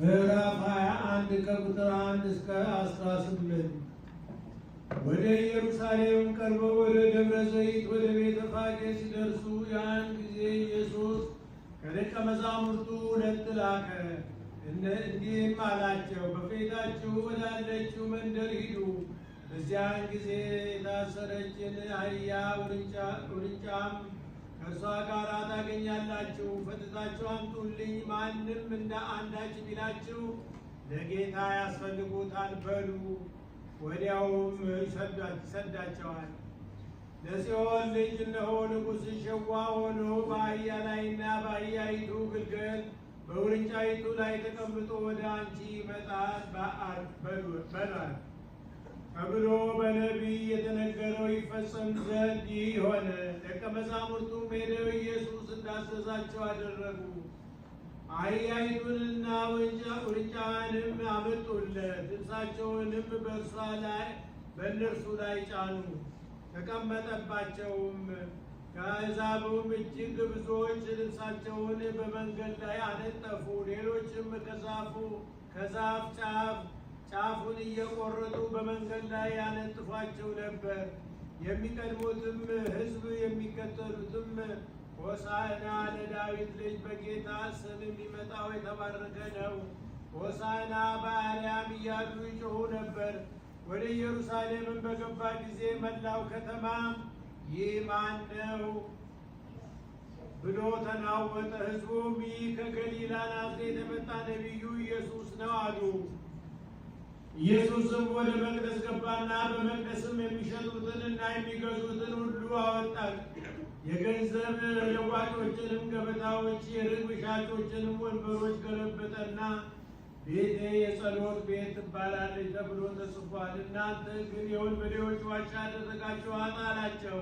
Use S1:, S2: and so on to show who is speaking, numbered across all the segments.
S1: ምዕራፍ 21 ከቁጥር 1 እስከ 18 ወደ ኢየሩሳሌም ቀርበው ወደ ደብረ ዘይት ወደ ቤተ ፋጌ ሲደርሱ ያን ጊዜ ኢየሱስ ከደቀ መዛሙርቱ ሁለት ላከ። እንዲህም አላቸው፣ በፊታችሁ ወዳለችው መንደር ሂዱ። በዚያን ጊዜ የታሰረችን አህያ ውርንጫም ከእርሷ ጋር ታገኛላችሁ። ፈትታችሁ አምጡልኝ። ማንም እንደ አንዳች ቢላችሁ ለጌታ ያስፈልጉታል በሉ። ወዲያውም ይሰዳቸዋል። ለጽዮን ልጅ እነሆ ንጉሥ ሸዋ ሆኖ በአህያ ላይና በአህያይቱ ግልገል በውርንጫይቱ ላይ ተቀምጦ ወደ አንቺ ይመጣል በሏል ተብሎ በነቢይ የተነገረው ይፈጸም ዘንድ ይህ ሆነ። ደቀ መዛሙርቱም ሄደው ኢየሱስ እንዳዘዛቸው አደረጉ። አህያይቱንና ውርንጫዋንም አመጡለት። ልብሳቸውንም በእነርሱ ላይ ጫኑ፣ ተቀመጠባቸውም። ከአሕዛብም እጅግ ብዙዎች ልብሳቸውን በመንገድ ላይ አነጠፉ። ሌሎችም ከዛፍ ጫፉን እየቆረጡ በመንገድ ላይ ያነጥፏቸው ነበር። የሚቀድሙትም ሕዝብ የሚከተሉትም ሆሳዕና ለዳዊት ልጅ በጌታ ስም የሚመጣው የተባረከ ነው፣ ሆሳዕና በአርያም እያሉ ይጮኹ ነበር። ወደ ኢየሩሳሌምን በገባ ጊዜ መላው ከተማ ይህ ማን ነው ብሎ ተናወጠ። ሕዝቡም ይህ ከገሊላ ናዝሬት የመጣ ነቢዩ ኢየሱስ ነው አሉ። ኢየሱስም ወደ መቅደስ ገባና በመቅደስም የሚሸጡትንና የሚገዙትን ሁሉ አወጣ። የገንዘብ ለዋጮችንም ገበታዎች፣ የርግብ ሻጮችንም ወንበሮች ገለበጠና ቤቴ የጸሎት ቤት ትባላለች ተብሎ ተጽፏል፣ እናንተ ግን የወንበዴዎች ዋሻ አደረጋችኋት አላቸው።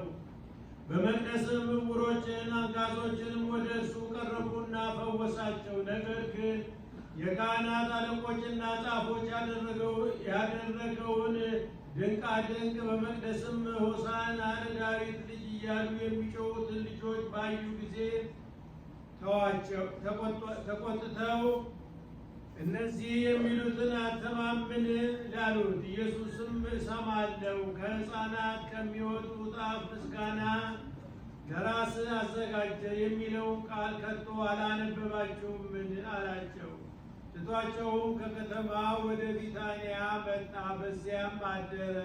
S1: በመቅደስም ዕውሮችን አንካሶችንም ወደ እርሱ ቀረቡና ፈወሳቸው። ነገር ግን የካህናት አለቆችና ጻፎች ያደረገውን ድንቃድንቅ በመቅደስም ሆሳዕና ለዳዊት ልጅ እያሉ የሚጮኹትን ልጆች ባዩ ጊዜ ተቆጥተው እነዚህ የሚሉትን አተማምን ላሉት። ኢየሱስም እሰማለሁ ከሕፃናት ከሚወጡ ጣፍ ምስጋና ለራስ አዘጋጀ የሚለውን ቃል ከቶ አላነበባችሁምን አላቸው። ትቷቸውም ከከተማ ወደ ቢታንያ መጣ፣ በዚያም አደረ።